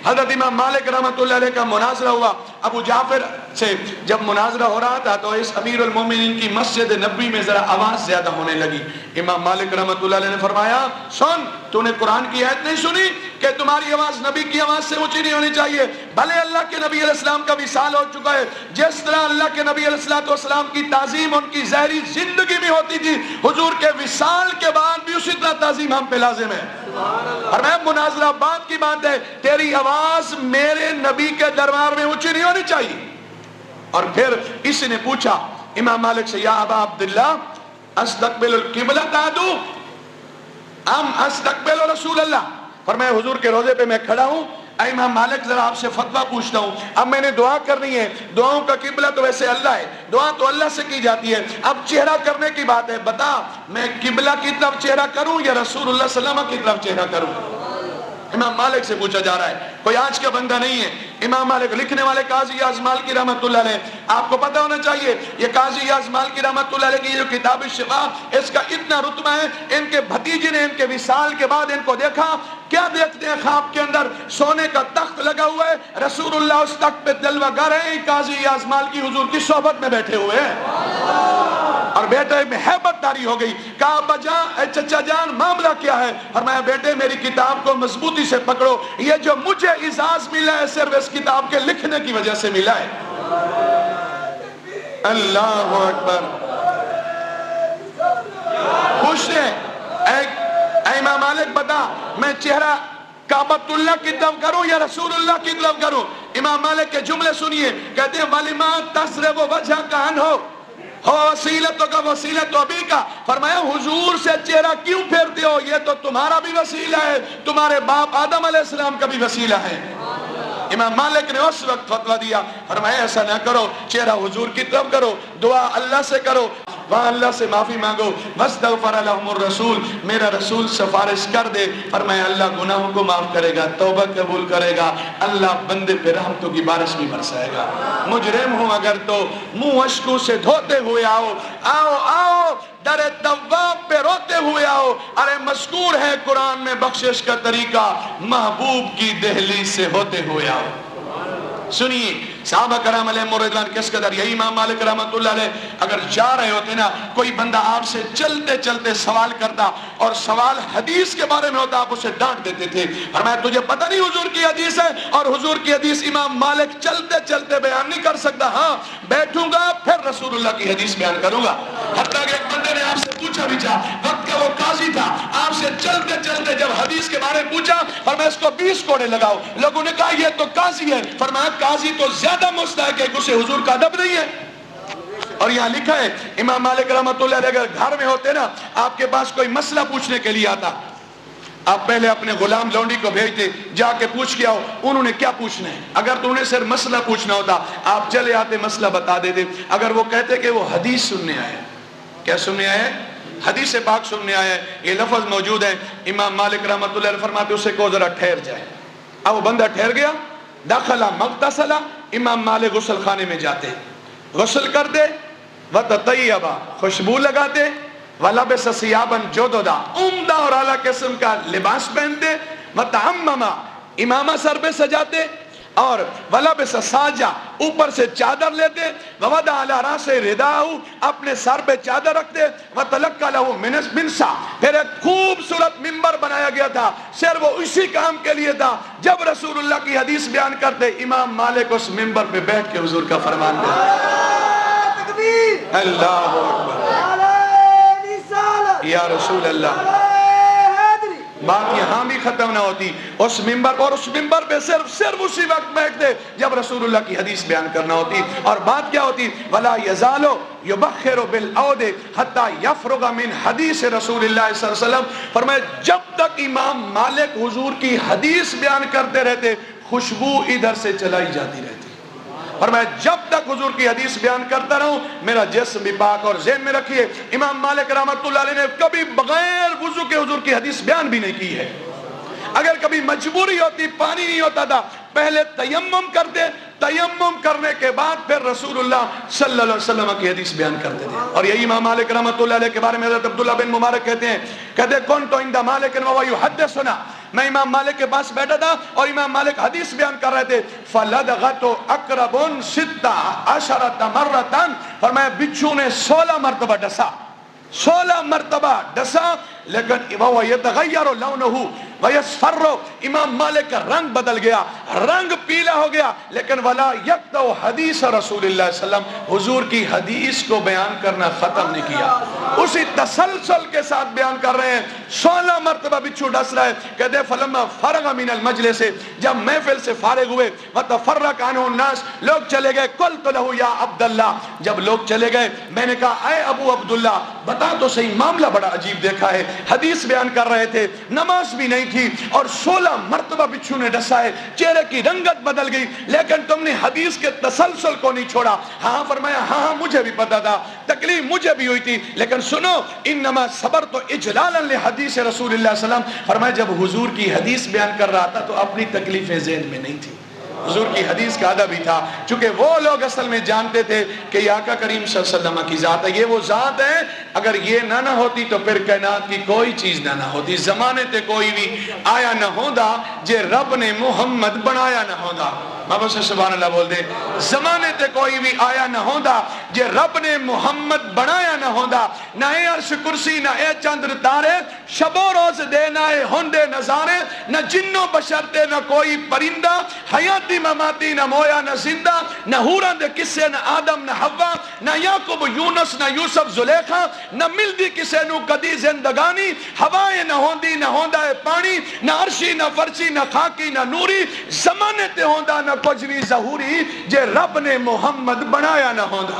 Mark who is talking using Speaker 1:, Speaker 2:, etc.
Speaker 1: حضرت امام مالک رحمۃ اللہ علیہ کا مناظرہ ہوا ابو جعفر سے. جب مناظرہ ہو رہا تھا تو اس امیر المومنین کی مسجد نبوی میں ذرا آواز زیادہ ہونے لگی. امام مالک رحمۃ اللہ علیہ نے فرمایا سن تو نے قرآن کی آیت نہیں سنی کہ تمہاری آواز نبی کی آواز سے اونچی نہیں ہونی چاہیے؟ بھلے اللہ کے نبی علیہ السلام کا وصال ہو چکا ہے، جس طرح اللہ کے نبی علیہ السلام کی تعظیم ان کی ظاہری زندگی میں ہوتی تھی، حضور کے وصال کے بعد بھی اسی طرح تعظیم ہم پہ لازم ہے. اور میں مناظرہ بات کی بات ہے، تیری آواز میرے نبی کے دربار میں اونچی نہیں ہونی چاہیے. اور پھر اس نے پوچھا امام مالک سے، یا ابا عبداللہ استقبل القبلہ تعدو ام استقبل رسول اللہ؟ فرمایا حضور کے روضے پہ میں کھڑا ہوں، اے امام مالک ذرا آپ سے فتویٰ پوچھتا ہوں. اب میں نے دعا کرنی ہے، دعاؤں کا قبلہ تو ویسے اللہ ہے، دعا تو اللہ سے کی جاتی ہے. اب چہرہ کرنے کی بات ہے، بتا میں قبلہ کی طرف چہرہ کروں یا رسول اللہ صلی اللہ علیہ وسلم کی طرف چہرہ کروں؟ امام مالک سے پوچھا جا رہا ہے، کوئی آج کا بندہ نہیں ہے. امام مالک لکھنے والے قاضی یاز مالکی رحمت اللہ علیہ، آپ کو پتہ ہونا چاہیے یہ قاضی یاز مالکی رحمت اللہ علیہ کی جو کتاب الشفا، اس کا اتنا رتبہ ہے. ان کے بھتیجے نے ان کے وصال کے بعد ان کو دیکھا، کیا دیکھتے ہیں خواب کے اندر؟ سونے کا تخت لگا ہوا ہے، رسول اللہ اس تخت پہ جلوہ گر ہیں، قاضی یاز مالکی حضور کی صحبت میں بیٹھے ہوئے ہیں. اور بیٹے میں ہیبت داری ہو گئی. کہا ابا جان، اے چچا جان، معاملہ کیا ہے؟ فرمایا بیٹے میری کتاب کو مضبوطی سے پکڑو، یہ جو مجھے اعزاز ملا ہے صرف اس کتاب کے لکھنے کی وجہ سے ملا ہے. اللہ اکبر. پوچھتے اے امام مالک بتا میں چہرہ کعبۃ اللہ کی طرف کروں یا رسول اللہ کی طرف کروں؟ امام مالک کے جملے سنیے، کہتے ہیں وَلِمَا تَصْرِفُ وَجْهَكَ عَنْهُ ہو وسیلتوں کا وسیلت ابی کا. فرمایا حضور سے چہرہ کیوں پھیرتے ہو؟ یہ تو تمہارا بھی وسیلہ ہے، تمہارے باپ آدم علیہ السلام کا بھی وسیلہ ہے. امام مالک نے اس وقت فتویٰ دیا، فرمایا ایسا نہ کرو، چہرہ حضور کی طرف کرو، دعا اللہ سے کرو، وہاں اللہ سے معافی مانگو. وَاسْتَغْفَرَ لَهُمُ الرَّسُولُ، میرا رسول سفارش کر دے. فرمایا اللہ گناہوں کو معاف کرے گا، توبہ قبول کرے گا، اللہ بندے پہ رحمتوں کی بارش بھی برسائے گا. مجرم ہوں اگر تو منہ اشکوں سے دھوتے ہوئے آؤ، آؤ آؤ در تواب پہ روتے ہوئے آؤ. ارے مذکور ہے قرآن میں بخشش کا طریقہ، محبوب کی دہلیز سے ہوتے ہوئے آؤ. سنیے صحابہ کرام علیہ رضوان کس قدر. یہی امام مالک رحمت اللہ علیہ اگر جا رہے ہوتے نا، کوئی بندہ آپ سے چلتے چلتے سوال کرتا اور سوال حدیث کے بارے میں ہوتا، آپ اسے ڈانٹ دیتے تھے. فرمایا تجھے پتہ نہیں حضور کی حدیث ہے؟ اور حضور کی حدیث امام مالک چلتے چلتے بیان نہیں کر سکتا. ہاں بیٹھوں گا پھر رسول اللہ کی حدیث بیان کروں گا. حتیٰ کہ ایک بندے نے آپ سے پوچھا بھی چاہ، وقت کا وہ قاضی تھا، آپ سے چلتے چلتے جب حدیث کے بارے میں پوچھا، فرمایا اس کو 20 کوڑے لگاؤ. لوگوں نے کہا یہ تو قاضی ہے. فرمایا قاضی تو زیادہ مستحق ہے کہ اسے حضور کا ادب نہیں ہے. اور یہاں لکھا ہے امام مالک رحمت اللہ علیہ اگر گھر میں ہوتے نا، آپ کے پاس کوئی مسئلہ پوچھنے کے لیے آتا، آپ پہلے اپنے غلام لونڈی کو بھیجتے، جا کے پوچھ کے آؤ انہوں نے کیا پوچھنا ہے. اگر تو انہیں صرف مسئلہ پوچھنا ہوتا، آپ چلے آتے مسئلہ بتا دیتے. اگر وہ کہتے کہ وہ حدیث سننے آئے، کیا سننے آئے؟ حدیث پاک سننے آئے. یہ لفظ موجود ہے. امام مالک رحمت اللہ علیہ فرماتے اسے کو ذرا ٹھہر جائے. اب وہ بندہ ٹھہر گیا، داخلہ مغتسلہ، امام مالک غسل خانے میں جاتے، غسل کر دے، وَتَطَيَّبَ خوشبو لگاتے، وَلَبِسَ ثِيَابًا جُدُدًا عمدہ اور اعلیٰ قسم کا لباس پہنتے، وَتَعَمَّمَ امامہ سر پہ سجاتے، اور وَلَبِسَ سَاجَ اوپر سے چادر لیتے، وَوَضَعَ عَلَى رَأْسِهِ رِدَاءَهُ اپنے سر پہ چادر رکھتے، وَتَلَقَّى لَهُ مِنَ الْمِنْسَى پھر ایک خوبصورت منبر بنایا گیا تھا، صرف وہ اسی کام کے لیے تھا. جب رسول اللہ کی حدیث بیان کرتے، امام مالک اس منبر پہ بیٹھ کے حضور کا فرمان دیتے. اللہ اکبر یا رسول اللہ. بات یہاں بھی ختم نہ ہوتی، اس منبر اور اس منبر پہ صرف اسی وقت بیٹھتے جب رسول اللہ کی حدیث بیان کرنا ہوتی. اور بات کیا ہوتی؟ وَلَا يَزَالُ يُبَخِّرُ بِالْعَوْدِ حَتَّى يَفْرُغَ مِنْ حَدِيثِ رسول اللہ صلی اللہ علیہ وسلم. فرمایا جب تک امام مالک حضور کی حدیث بیان کرتے رہتے، خوشبو ادھر سے چلائی جاتی رہتی. فرمایا جب تک حضور کی حدیث بیان کرتا رہوں میرا جسم بھی پاک. اور ذہن میں رکھیے امام مالک رحمت اللہ علیہ نے کبھی بغیر وضو کے حضور کی حدیث بیان بھی نہیں کی ہے. اگر کبھی مجبوری ہوتی، پانی نہیں ہوتا تھا، پہلے تیمم کرتے، تیمم کرنے کے بعد پھر رسول اللہ صلی اللہ علیہ وسلم کی حدیث بیان کرتے تھے. اور یہی امام مالک رحمت اللہ علیہ کے بارے میں حضرت عبداللہ بن مبارک کہتے ہیں، کہتے کنت عند مالک وهو يحدثنا میں امام مالک کے پاس بیٹھا تھا اور امام مالک حدیث بیان کر رہے تھے. فَلَدْغَتُ أَقْرَبٌ 16 مرتاً، فرمایا بچھو نے 16 مرتبہ ڈسا، 16 مرتبہ ڈسا. لیکن وَهُوَ يَتَغَيَّرُ لَوْنُهُ وَيَصْفَرُّ، امام مالک کا رنگ بدل گیا، رنگ پیلا ہو گیا. لیکن وَلَا يَقْطَعُ حدیث رسول اللہ صلی اللہ علیہ وسلم، حضور کی حدیث کو بیان کرنا ختم نہیں کیا، اسی تسلسل کے ساتھ بیان کر رہے ہیں. 16 مرتبہ بچھو ڈس رہا ہے. کہتے ہیں فَلَمَّا فَرَغَ مِنَ الْمَجْلِسِ، جب محفل سے فارغ ہوئے، وَتَفَرَّقَ عَنْهُ النَّاسِ، لوگ چلے گئے. قُلْتُ لَهُ يَا عَبْدَ اللَّهِ، جب لوگ چلے گئے میں نے کہا اے ابو عبداللہ بتا تو صحیح، معاملہ بڑا عجیب دیکھا ہے. حدیث بیان کر رہے تھے، نماز بھی نہیں تھی اور 16 مرتبہ بچھو نے ڈسا ہے، چہرے کی رنگت بدل گئی، لیکن تم نے حدیث کے تسلسل کو نہیں چھوڑا. ہاں فرمایا ہاں مجھے بھی پتا تھا، تکلیف مجھے بھی ہوئی تھی، لیکن سنو انما صبرت اجلالا لحدیث رسول اللہ صلی اللہ علیہ وسلم. فرمایا جب حضور کی حدیث بیان کر رہا تھا تو اپنی تکلیفیں ذہن میں نہیں تھی، حضور کی حدیث کا ادب ہی تھا. چونکہ وہ لوگ اصل میں جانتے تھے کہ یہ آقا کریم صلی اللہ علیہ وسلم کی ذات ہے، یہ وہ ذات ہے، اگر یہ نہ ہوتی تو پھر کائنات کی کوئی چیز نہ ہوتی. زمانے تے کوئی بھی آیا نہ ہوندا جے رب نے محمد بنایا نہ ہوندا. بابا سے سبحان اللہ بول دے. زمانے تے کوئی بھی آیا نہ ہوندا جے رب نے محمد بنایا نہ ہوندا. نہ اے عرش کرسی، نہ اے چندر تارے، شب و روز دے، نہ اے ہندے نظارے، نہ جنوں بشر تے نہ کوئی پرندہ، حیاتی مماتی نہ مویا نہ زندہ، نہ حوران دے کسے، نہ آدم نہ حوا، نہ یعقوب یونس نہ یوسف زلیخا، نہ ملدی کسے نو کدی زندگانی، ہوائے نہ ہوندی نہ ہوندا ہے پانی، نہ عرشی نہ فرشی نہ خاکی نہ نوری، زمانے تے ہوندا نہ کچھ بھی ظہوری جے رب نے محمد بنایا نہ ہوندا.